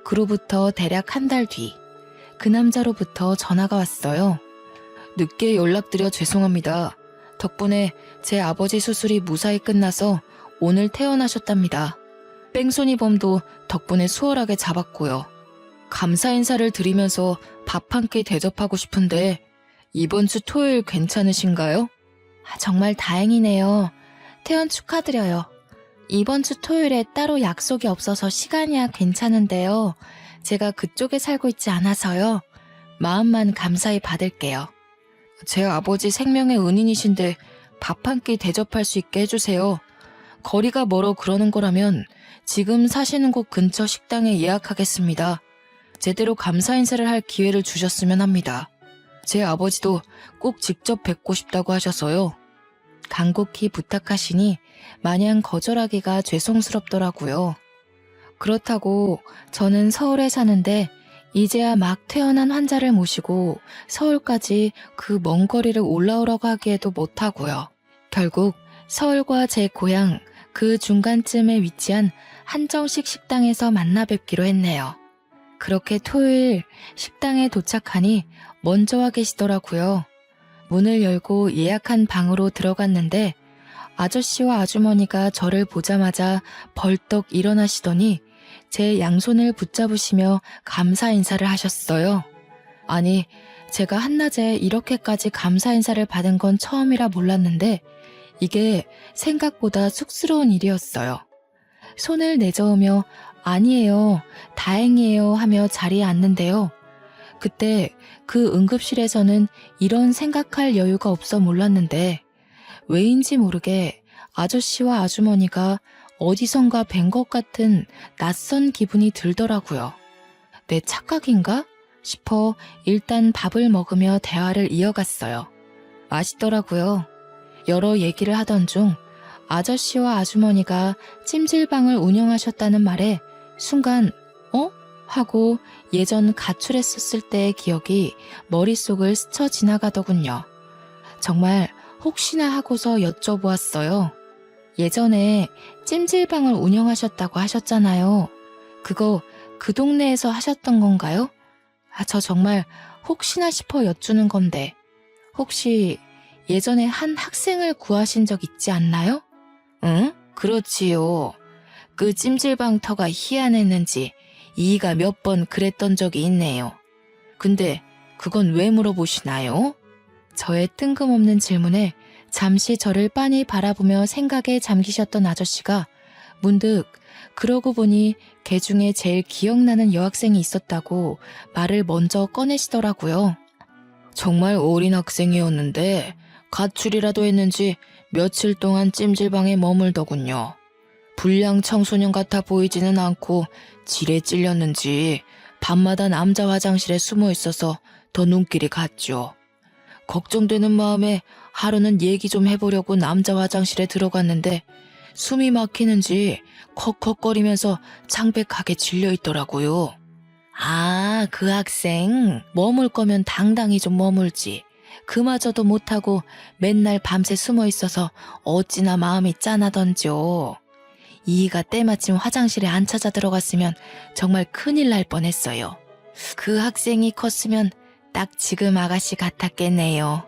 그로부터 대략 한 달 뒤, 그 남자로부터 전화가 왔어요. 늦게 연락드려 죄송합니다. 덕분에 제 아버지 수술이 무사히 끝나서 오늘 퇴원하셨답니다. 뺑소니 범도 덕분에 수월하게 잡았고요. 감사 인사를 드리면서 밥 한 끼 대접하고 싶은데 이번 주 토요일 괜찮으신가요? 정말 다행이네요. 퇴원 축하드려요. 이번 주 토요일에 따로 약속이 없어서 시간이야 괜찮은데요. 제가 그쪽에 살고 있지 않아서요. 마음만 감사히 받을게요. 제 아버지 생명의 은인이신데 밥 한 끼 대접할 수 있게 해주세요. 거리가 멀어 그러는 거라면 지금 사시는 곳 근처 식당에 예약하겠습니다. 제대로 감사 인사를 할 기회를 주셨으면 합니다. 제 아버지도 꼭 직접 뵙고 싶다고 하셔서요. 간곡히 부탁하시니 마냥 거절하기가 죄송스럽더라고요. 그렇다고 저는 서울에 사는데 이제야 막 퇴원한 환자를 모시고 서울까지 그 먼 거리를 올라오라고 하기에도 못하고요. 결국 서울과 제 고향 그 중간쯤에 위치한 한정식 식당에서 만나 뵙기로 했네요. 그렇게 토요일 식당에 도착하니 먼저 와 계시더라고요. 문을 열고 예약한 방으로 들어갔는데 아저씨와 아주머니가 저를 보자마자 벌떡 일어나시더니 제 양손을 붙잡으시며 감사 인사를 하셨어요. 아니, 제가 한낮에 이렇게까지 감사 인사를 받은 건 처음이라 몰랐는데 이게 생각보다 쑥스러운 일이었어요. 손을 내저으며 아니에요, 다행이에요 하며 자리에 앉는데요. 그때 그 응급실에서는 이런 생각할 여유가 없어 몰랐는데 왜인지 모르게 아저씨와 아주머니가 어디선가 뵌 것 같은 낯선 기분이 들더라고요. 내 착각인가 싶어 일단 밥을 먹으며 대화를 이어갔어요. 맛있더라고요. 여러 얘기를 하던 중 아저씨와 아주머니가 찜질방을 운영하셨다는 말에 순간 하고 예전 가출했었을 때의 기억이 머릿속을 스쳐 지나가더군요. 정말 혹시나 하고서 여쭤보았어요. 예전에 찜질방을 운영하셨다고 하셨잖아요. 그거 그 동네에서 하셨던 건가요? 저 정말 혹시나 싶어 여쭈는 건데 혹시 예전에 한 학생을 구하신 적 있지 않나요? 응? 그렇지요. 그 찜질방 터가 희한했는지 이가 몇 번 그랬던 적이 있네요. 근데 그건 왜 물어보시나요? 저의 뜬금없는 질문에 잠시 저를 빤히 바라보며 생각에 잠기셨던 아저씨가 문득 그러고 보니 걔 중에 제일 기억나는 여학생이 있었다고 말을 먼저 꺼내시더라고요. 정말 어린 학생이었는데 가출이라도 했는지 며칠 동안 찜질방에 머물더군요. 불량 청소년 같아 보이지는 않고 질에 찔렸는지 밤마다 남자 화장실에 숨어 있어서 더 눈길이 갔죠. 걱정되는 마음에 하루는 얘기 좀 해보려고 남자 화장실에 들어갔는데 숨이 막히는지 컥컥거리면서 창백하게 질려있더라고요. 아, 그 학생 머물 거면 당당히 좀 머물지. 그마저도 못하고 맨날 밤새 숨어 있어서 어찌나 마음이 짠하던지요. 이가 때마침 화장실에 안 찾아 들어갔으면 정말 큰일 날 뻔했어요. 그 학생이 컸으면 딱 지금 아가씨 같았겠네요.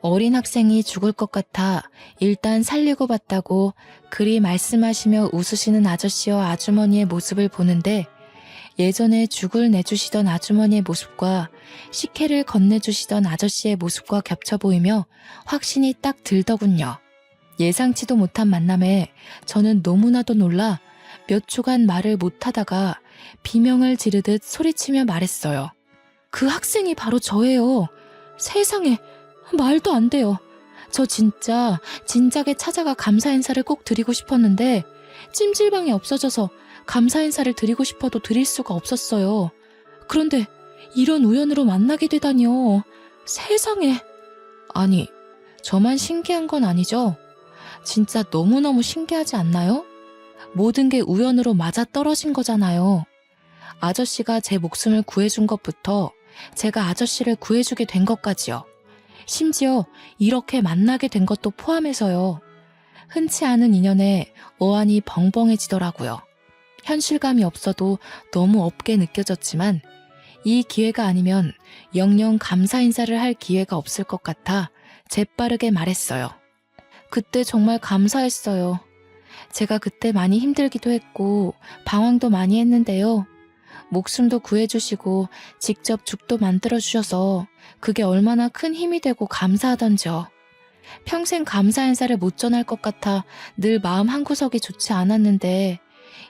어린 학생이 죽을 것 같아 일단 살리고 봤다고 그리 말씀하시며 웃으시는 아저씨와 아주머니의 모습을 보는데 예전에 죽을 내주시던 아주머니의 모습과 식혜를 건네주시던 아저씨의 모습과 겹쳐 보이며 확신이 딱 들더군요. 예상치도 못한 만남에 저는 너무나도 놀라 몇 초간 말을 못하다가 비명을 지르듯 소리치며 말했어요. 그 학생이 바로 저예요. 세상에, 말도 안 돼요. 저 진작에 찾아가 감사 인사를 꼭 드리고 싶었는데 찜질방이 없어져서 감사 인사를 드리고 싶어도 드릴 수가 없었어요. 그런데 이런 우연으로 만나게 되다니요. 세상에. 아니, 저만 신기한 건 아니죠? 진짜 너무너무 신기하지 않나요? 모든 게 우연으로 맞아떨어진 거잖아요. 아저씨가 제 목숨을 구해준 것부터 제가 아저씨를 구해주게 된 것까지요. 심지어 이렇게 만나게 된 것도 포함해서요. 흔치 않은 인연에 어안이 벙벙해지더라고요. 현실감이 없어도 너무 없게 느껴졌지만 이 기회가 아니면 영영 감사 인사를 할 기회가 없을 것 같아 재빠르게 말했어요. 그때 정말 감사했어요. 제가 그때 많이 힘들기도 했고 방황도 많이 했는데요. 목숨도 구해주시고 직접 죽도 만들어주셔서 그게 얼마나 큰 힘이 되고 감사하던지요. 평생 감사 인사를 못 전할 것 같아 늘 마음 한구석이 좋지 않았는데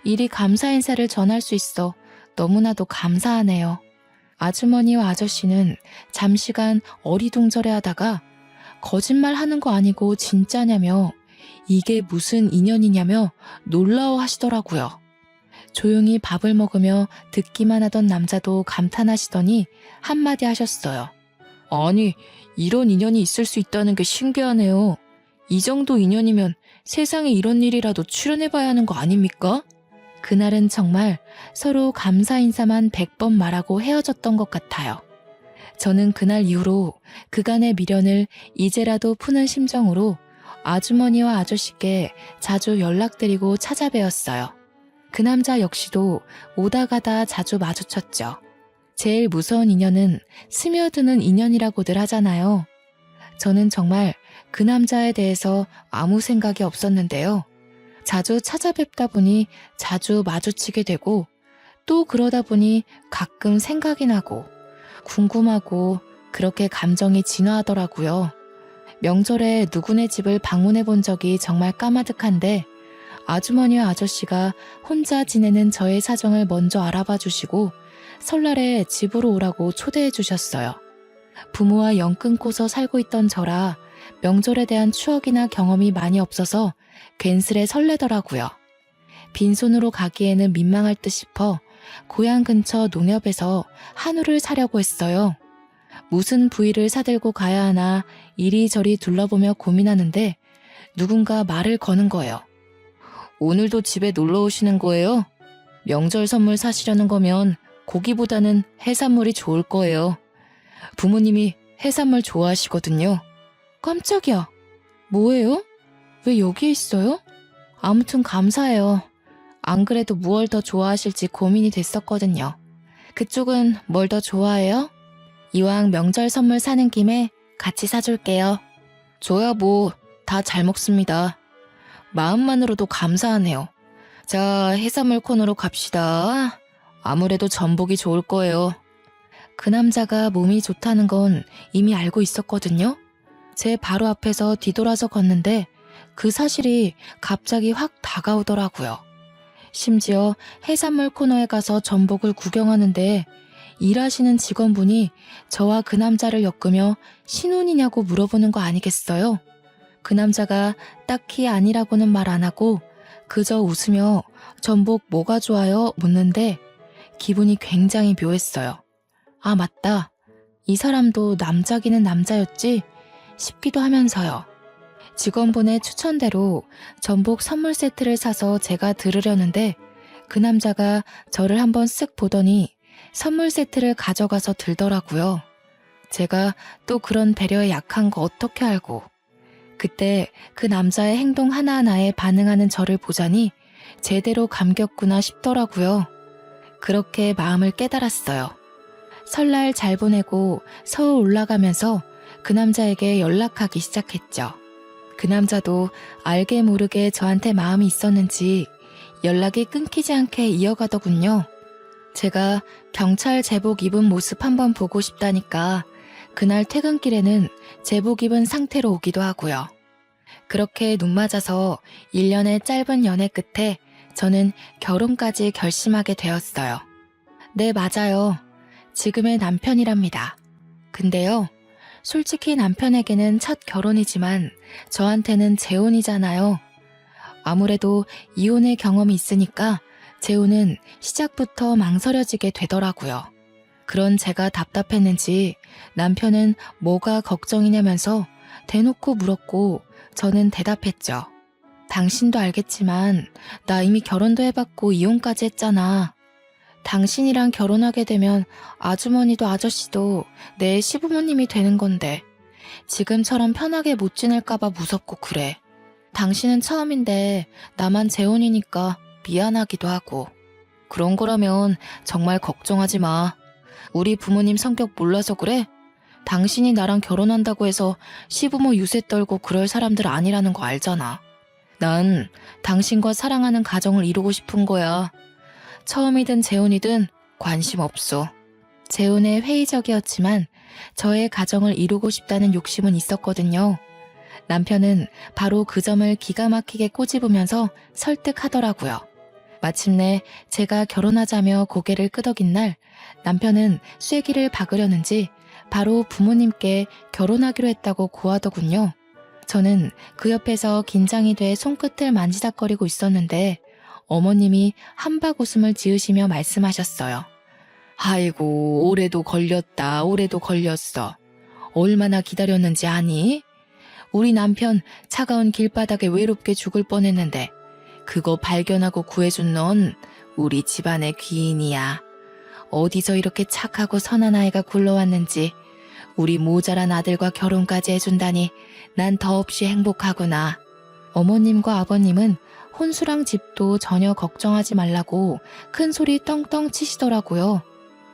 이리 감사 인사를 전할 수 있어 너무나도 감사하네요. 아주머니와 아저씨는 잠시간 어리둥절해 하다가 거짓말 하는 거 아니고 진짜냐며 이게 무슨 인연이냐며 놀라워 하시더라고요. 조용히 밥을 먹으며 듣기만 하던 남자도 감탄하시더니 한마디 하셨어요. 아니, 이런 인연이 있을 수 있다는 게 신기하네요. 이 정도 인연이면 세상에 이런 일이라도 출연해봐야 하는 거 아닙니까? 그날은 정말 서로 감사 인사만 100번 말하고 헤어졌던 것 같아요. 저는 그날 이후로 그간의 미련을 이제라도 푸는 심정으로 아주머니와 아저씨께 자주 연락드리고 찾아뵈었어요. 그 남자 역시도 오다 가다 자주 마주쳤죠. 제일 무서운 인연은 스며드는 인연이라고들 하잖아요. 저는 정말 그 남자에 대해서 아무 생각이 없었는데요. 자주 찾아뵙다 보니 자주 마주치게 되고 또 그러다 보니 가끔 생각이 나고 궁금하고 그렇게 감정이 진화하더라고요. 명절에 누구네 집을 방문해 본 적이 정말 까마득한데 아주머니와 아저씨가 혼자 지내는 저의 사정을 먼저 알아봐 주시고 설날에 집으로 오라고 초대해 주셨어요. 부모와 연 끊고서 살고 있던 저라 명절에 대한 추억이나 경험이 많이 없어서 괜스레 설레더라고요. 빈손으로 가기에는 민망할 듯 싶어 고향 근처 농협에서 한우를 사려고 했어요. 무슨 부위를 사들고 가야 하나 이리저리 둘러보며 고민하는데 누군가 말을 거는 거예요. 오늘도 집에 놀러 오시는 거예요? 명절 선물 사시려는 거면 고기보다는 해산물이 좋을 거예요. 부모님이 해산물 좋아하시거든요. 깜짝이야. 뭐예요? 왜 여기에 있어요? 아무튼 감사해요. 안 그래도 무얼 더 좋아하실지 고민이 됐었거든요. 그쪽은 뭘 더 좋아해요? 이왕 명절 선물 사는 김에 같이 사줄게요. 저야 뭐 다 잘 먹습니다. 마음만으로도 감사하네요. 자, 해산물 코너로 갑시다. 아무래도 전복이 좋을 거예요. 그 남자가 몸이 좋다는 건 이미 알고 있었거든요. 제 바로 앞에서 뒤돌아서 걷는데 그 사실이 갑자기 확 다가오더라고요. 심지어 해산물 코너에 가서 전복을 구경하는데 일하시는 직원분이 저와 그 남자를 엮으며 신혼이냐고 물어보는 거 아니겠어요? 그 남자가 딱히 아니라고는 말 안 하고 그저 웃으며 전복 뭐가 좋아요? 묻는데 기분이 굉장히 묘했어요. 아, 맞다. 이 사람도 남자기는 남자였지 싶기도 하면서요. 직원분의 추천대로 전복 선물 세트를 사서 제가 들으려는데 그 남자가 저를 한번 쓱 보더니 선물 세트를 가져가서 들더라고요. 제가 또 그런 배려에 약한 거 어떻게 알고. 그때 그 남자의 행동 하나하나에 반응하는 저를 보자니 제대로 감겼구나 싶더라고요. 그렇게 마음을 깨달았어요. 설날 잘 보내고 서울 올라가면서 그 남자에게 연락하기 시작했죠. 그 남자도 알게 모르게 저한테 마음이 있었는지 연락이 끊기지 않게 이어가더군요. 제가 경찰 제복 입은 모습 한번 보고 싶다니까 그날 퇴근길에는 제복 입은 상태로 오기도 하고요. 그렇게 눈 맞아서 1년의 짧은 연애 끝에 저는 결혼까지 결심하게 되었어요. 네, 맞아요. 지금의 남편이랍니다. 근데요, 솔직히 남편에게는 첫 결혼이지만 저한테는 재혼이잖아요. 아무래도 이혼의 경험이 있으니까 재혼은 시작부터 망설여지게 되더라고요. 그런 제가 답답했는지 남편은 뭐가 걱정이냐면서 대놓고 물었고 저는 대답했죠. 당신도 알겠지만 나 이미 결혼도 해봤고 이혼까지 했잖아. 당신이랑 결혼하게 되면 아주머니도 아저씨도 내 시부모님이 되는 건데 지금처럼 편하게 못 지낼까봐 무섭고 그래. 당신은 처음인데 나만 재혼이니까 미안하기도 하고. 그런 거라면 정말 걱정하지 마. 우리 부모님 성격 몰라서 그래? 당신이 나랑 결혼한다고 해서 시부모 유세 떨고 그럴 사람들 아니라는 거 알잖아. 난 당신과 사랑하는 가정을 이루고 싶은 거야. 처음이든 재혼이든 관심 없어. 재혼에 회의적이었지만 저의 가정을 이루고 싶다는 욕심은 있었거든요. 남편은 바로 그 점을 기가 막히게 꼬집으면서 설득하더라고요. 마침내 제가 결혼하자며 고개를 끄덕인 날 남편은 쐐기를 박으려는지 바로 부모님께 결혼하기로 했다고 고하더군요. 저는 그 옆에서 긴장이 돼 손끝을 만지작거리고 있었는데 어머님이 한박 웃음을 지으시며 말씀하셨어요. 아이고, 올해도 걸렸다, 올해도 걸렸어. 얼마나 기다렸는지 아니? 우리 남편 차가운 길바닥에 외롭게 죽을 뻔했는데 그거 발견하고 구해준 넌 우리 집안의 귀인이야. 어디서 이렇게 착하고 선한 아이가 굴러왔는지 우리 모자란 아들과 결혼까지 해준다니 난 더없이 행복하구나. 어머님과 아버님은 혼수랑 집도 전혀 걱정하지 말라고 큰 소리 떵떵 치시더라고요.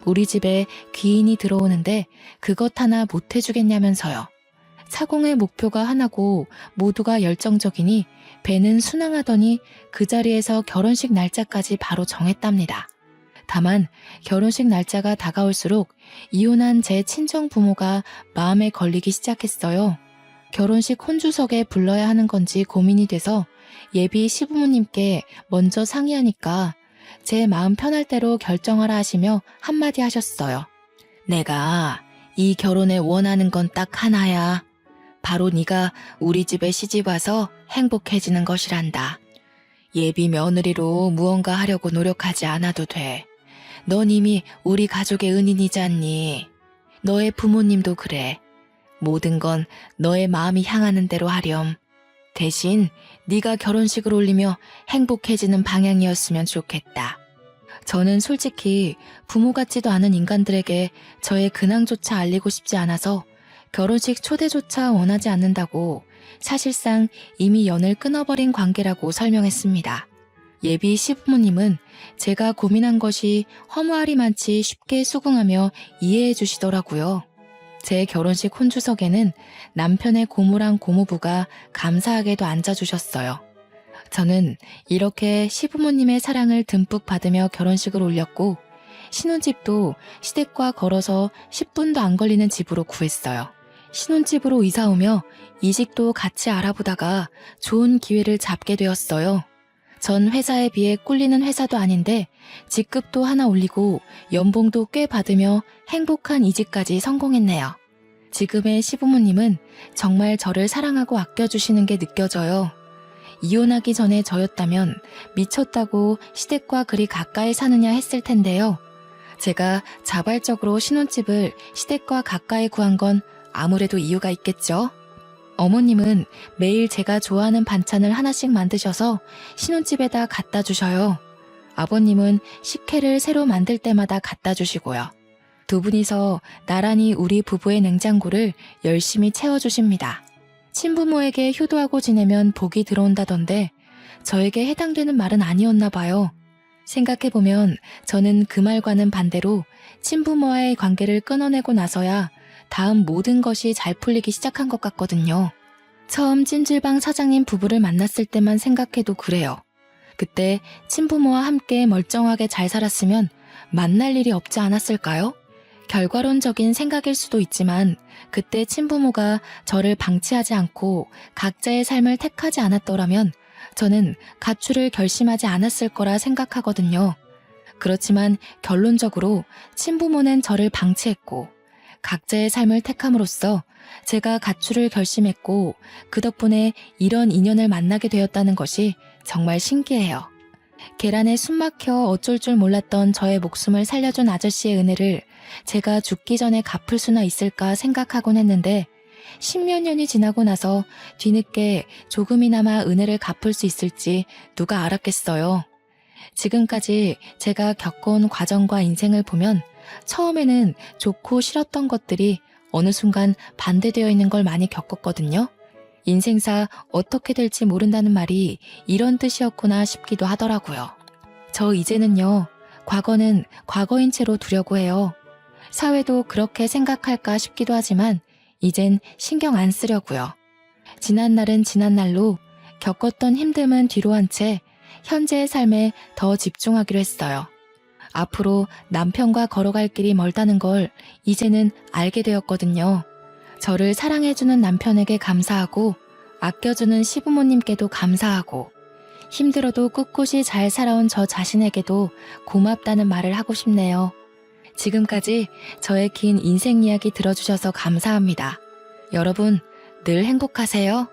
우리 집에 귀인이 들어오는데 그것 하나 못 해주겠냐면서요. 사공의 목표가 하나고 모두가 열정적이니 배는 순항하더니 그 자리에서 결혼식 날짜까지 바로 정했답니다. 다만 결혼식 날짜가 다가올수록 이혼한 제 친정 부모가 마음에 걸리기 시작했어요. 결혼식 혼주석에 불러야 하는 건지 고민이 돼서 예비 시부모님께 먼저 상의하니까 제 마음 편할 대로 결정하라 하시며 한마디 하셨어요. 내가 이 결혼에 원하는 건 딱 하나야. 바로 네가 우리 집에 시집와서 행복해지는 것이란다. 예비 며느리로 무언가 하려고 노력하지 않아도 돼. 넌 이미 우리 가족의 은인이잖니. 너의 부모님도 그래. 모든 건 너의 마음이 향하는 대로 하렴. 대신 네가 결혼식을 올리며 행복해지는 방향이었으면 좋겠다. 저는 솔직히 부모 같지도 않은 인간들에게 저의 근황조차 알리고 싶지 않아서 결혼식 초대조차 원하지 않는다고 사실상 이미 연을 끊어버린 관계라고 설명했습니다. 예비 시부모님은 제가 고민한 것이 허무하리만치 쉽게 수긍하며 이해해 주시더라고요. 제 결혼식 혼주석에는 남편의 고모랑 고모부가 감사하게도 앉아주셨어요. 저는 이렇게 시부모님의 사랑을 듬뿍 받으며 결혼식을 올렸고 신혼집도 시댁과 걸어서 10분도 안 걸리는 집으로 구했어요. 신혼집으로 이사 오며 이직도 같이 알아보다가 좋은 기회를 잡게 되었어요. 전 회사에 비해 꿀리는 회사도 아닌데 직급도 하나 올리고 연봉도 꽤 받으며 행복한 이직까지 성공했네요. 지금의 시부모님은 정말 저를 사랑하고 아껴주시는 게 느껴져요. 이혼하기 전에 저였다면 미쳤다고 시댁과 그리 가까이 사느냐 했을 텐데요. 제가 자발적으로 신혼집을 시댁과 가까이 구한 건 아무래도 이유가 있겠죠. 어머님은 매일 제가 좋아하는 반찬을 하나씩 만드셔서 신혼집에다 갖다 주셔요. 아버님은 식혜를 새로 만들 때마다 갖다 주시고요. 두 분이서 나란히 우리 부부의 냉장고를 열심히 채워주십니다. 친부모에게 효도하고 지내면 복이 들어온다던데 저에게 해당되는 말은 아니었나 봐요. 생각해보면 저는 그 말과는 반대로 친부모와의 관계를 끊어내고 나서야 다음 모든 것이 잘 풀리기 시작한 것 같거든요. 처음 찜질방 사장님 부부를 만났을 때만 생각해도 그래요. 그때 친부모와 함께 멀쩡하게 잘 살았으면 만날 일이 없지 않았을까요? 결과론적인 생각일 수도 있지만 그때 친부모가 저를 방치하지 않고 각자의 삶을 택하지 않았더라면 저는 가출을 결심하지 않았을 거라 생각하거든요. 그렇지만 결론적으로 친부모는 저를 방치했고 각자의 삶을 택함으로써 제가 가출을 결심했고 그 덕분에 이런 인연을 만나게 되었다는 것이 정말 신기해요. 계란에 숨 막혀 어쩔 줄 몰랐던 저의 목숨을 살려준 아저씨의 은혜를 제가 죽기 전에 갚을 수나 있을까 생각하곤 했는데 10몇 년이 지나고 나서 뒤늦게 조금이나마 은혜를 갚을 수 있을지 누가 알았겠어요. 지금까지 제가 겪어온 과정과 인생을 보면 처음에는 좋고 싫었던 것들이 어느 순간 반대되어 있는 걸 많이 겪었거든요. 인생사 어떻게 될지 모른다는 말이 이런 뜻이었구나 싶기도 하더라고요. 저 이제는요, 과거는 과거인 채로 두려고 해요. 사회도 그렇게 생각할까 싶기도 하지만 이젠 신경 안 쓰려고요. 지난 날은 지난 날로 겪었던 힘듦은 뒤로 한 채 현재의 삶에 더 집중하기로 했어요. 앞으로 남편과 걸어갈 길이 멀다는 걸 이제는 알게 되었거든요. 저를 사랑해주는 남편에게 감사하고 아껴주는 시부모님께도 감사하고 힘들어도 꿋꿋이 잘 살아온 저 자신에게도 고맙다는 말을 하고 싶네요. 지금까지 저의 긴 인생 이야기 들어주셔서 감사합니다. 여러분 늘 행복하세요.